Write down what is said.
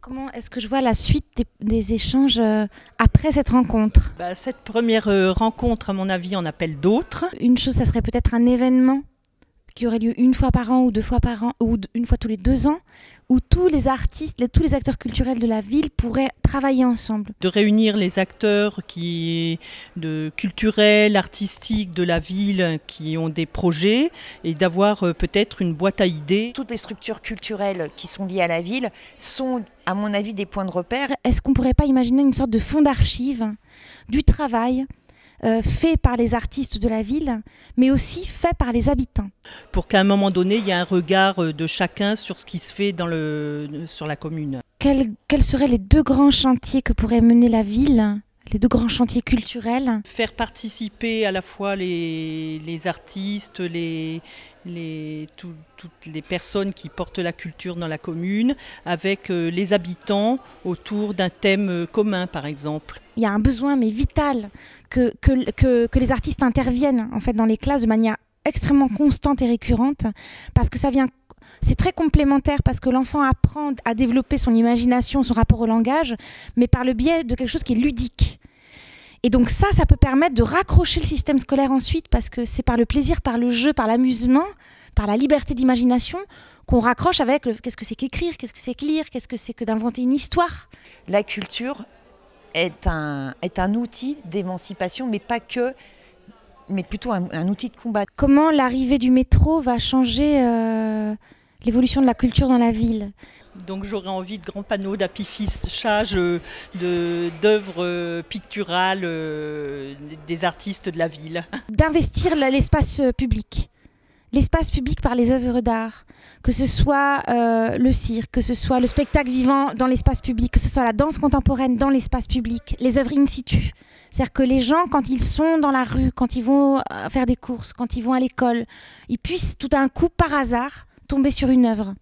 Comment est-ce que je vois la suite des échanges après cette rencontre? Cette première rencontre, à mon avis, en appelle d'autres. Une chose, ça serait peut-être un événement qui aurait lieu une fois par an ou deux fois par an ou une fois tous les 2 ans, où tous les artistes, tous les acteurs culturels de la ville pourraient travailler ensemble. De réunir les acteurs culturels, artistiques de la ville qui ont des projets et d'avoir peut-être une boîte à idées. Toutes les structures culturelles qui sont liées à la ville sont, à mon avis, des points de repère. Est-ce qu'on ne pourrait pas imaginer une sorte de fonds d'archives du travail fait par les artistes de la ville, mais aussi fait par les habitants? Pour qu'à un moment donné, il y ait un regard de chacun sur ce qui se fait sur la commune. Quels seraient les 2 grands chantiers que pourrait mener la ville, les 2 grands chantiers culturels? Faire participer à la fois les artistes, toutes les personnes qui portent la culture dans la commune, avec les habitants autour d'un thème commun, par exemple. Il y a un besoin, mais vital, que les artistes interviennent en fait, dans les classes de manière extrêmement constante et récurrente, parce que c'est très complémentaire, parce que l'enfant apprend à développer son imagination, son rapport au langage, mais par le biais de quelque chose qui est ludique. Et donc ça peut permettre de raccrocher le système scolaire ensuite, parce que c'est par le plaisir, par le jeu, par l'amusement, par la liberté d'imagination, qu'on raccroche avec qu'est-ce que c'est qu'écrire, qu'est-ce que c'est que lire, qu'est-ce que c'est que d'inventer une histoire. La culture est un outil d'émancipation, mais pas que, mais plutôt un outil de combat. Comment l'arrivée du métro va changer l'évolution de la culture dans la ville? Donc j'aurais envie de grands panneaux d'affichage d'œuvres picturales des artistes de la ville. D'investir l'espace public. L'espace public par les œuvres d'art, que ce soit le cirque, que ce soit le spectacle vivant dans l'espace public, que ce soit la danse contemporaine dans l'espace public, les œuvres in situ. C'est-à-dire que les gens, quand ils sont dans la rue, quand ils vont faire des courses, quand ils vont à l'école, ils puissent tout d'un coup, par hasard, tomber sur une œuvre.